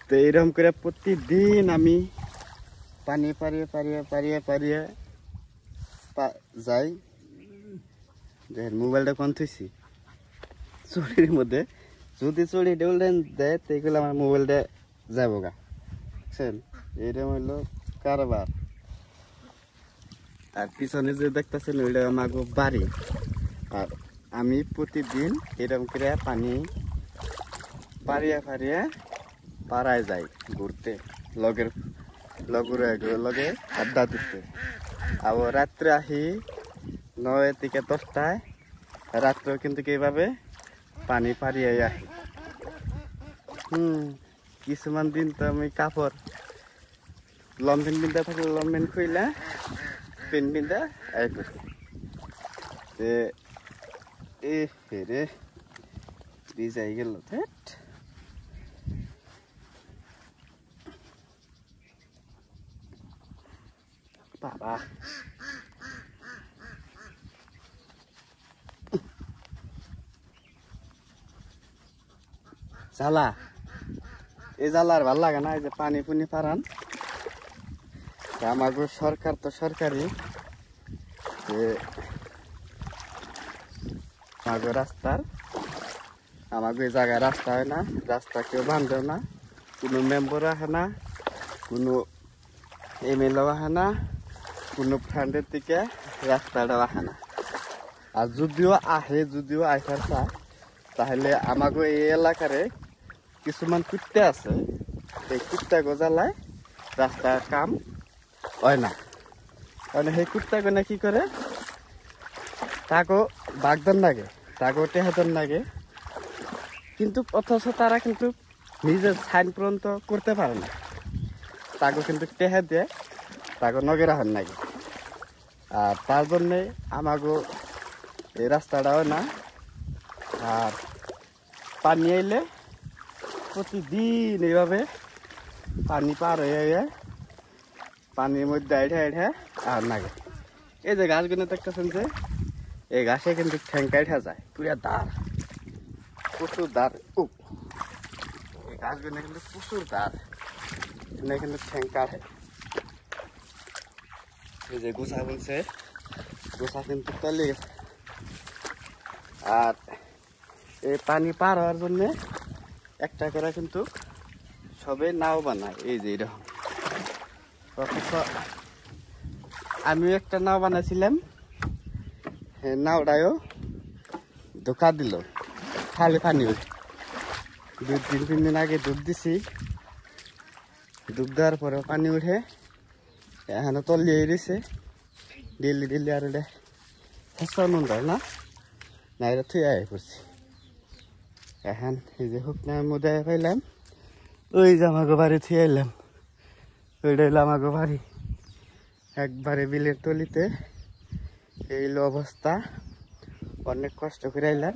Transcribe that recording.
তো এরকম করে প্রতিদিন আমি পানি পারিয়ে পারিয়ে পারিয়ে পারিয়ে যাই। দেখেন মোবাইলটা কোন থুইছি চুরির মধ্যে, যদি চুরি ডেউলেন দেয় তাইগুলো আমার মোবাইলটা যাবো গা, বুঝছেন? এইরকম হইলো কারবার। আর পিছনে যে দেখতেছেন ওইটা আমার বাড়ি। আর আমি প্রতিদিন এরকম করে পানি পারিয়া পারিয়া পাড়ায় যাই ঘুরতে, লগে আড্ডা দিতে। আবার রাত্রে আসি 9 থেকে 10টায়, রাত্রেও কিন্তু এইভাবে পানি পারিয়ে আসি। কিছুমান দিন তো আমি কাপড় লম্বেন পিন্ধা থাকলে লম্বেন খুইলা পেন পিন্ধা আই করছি। রে ভিজাই গেল বাবা। জ্বালা, এই জ্বালা আর ভাল লাগে না। এই যে পানি পুনি পারান, আমাকে সরকার তো সরকারি, আমাকে রাস্তার আমাকে এই জায়গায় রাস্তা হয় না, রাস্তা কেউ বান্ধেও না, কোনো মেম্বার আসে না, কোনো এমএলএ আসে না, কোনো ফ্রেন্ডের থেকে রাস্তাটাও আসে না। আর যদিও আসার চায়, তাহলে আমাকে এই এলাকারে কিছুমান কুত্তে আছে, এই কুত্তা গজালায় রাস্তার কাম হয় না। কারণ সেই কুত্তাগুলো কি করে, তাকেও বাগদান লাগে, তাকেও টেহাদন লাগে, কিন্তু অথচ তারা কিন্তু নিজের সাইন পর্যন্ত করতে পারে না। তাকেও কিন্তু টেহা দিয়ে তাকে নগেরা হন নাকি। আর তার জন্যে আমাকে এই রাস্তাটাও না। আর পানি আইলে প্রতিদিন এইভাবে পানি পার হয়ে পানির মধ্যে আইঠা আর নাগে। এই যে গাছগুলো দেখতেছেন, যে এই গাছে কিন্তু ঠ্যাঙ্কা উঠা যায়, পুরা দাঁড়, প্রচুর দাঁড়। এই গাছগুলো কিন্তু প্রচুর দাঁড়, কিন্তু ঠ্যাঙ্কা হয়। এই যে গোছা বলছে, গোছা কিন্তু তলে গেছে। আর এই পানি পার হওয়ার জন্য একটা করে কিন্তু সবে নাও বানায়। এই যে এরকম, আমিও একটা নাও বানাইছিলাম, নাওটাও ধোকা দিল, খালি পানি। 2-3 দিন আগে ডুব দিছি, ডুব দেওয়ার পরে পানি উঠে এখানে তলিয়ে রয়েছে। ডেলি আর এটা ফসা নুন না, এটা থুই আয় করছি। এখন এই যে হুকনার মধ্যে পাইলাম, ওই যে আমাকে বাড়ি থুই আইলাম, ওইটা হইলো আমাকে বাড়ি, একবারে বিলের তলিতে। এই অবস্থা, অনেক কষ্ট করে আইলাম।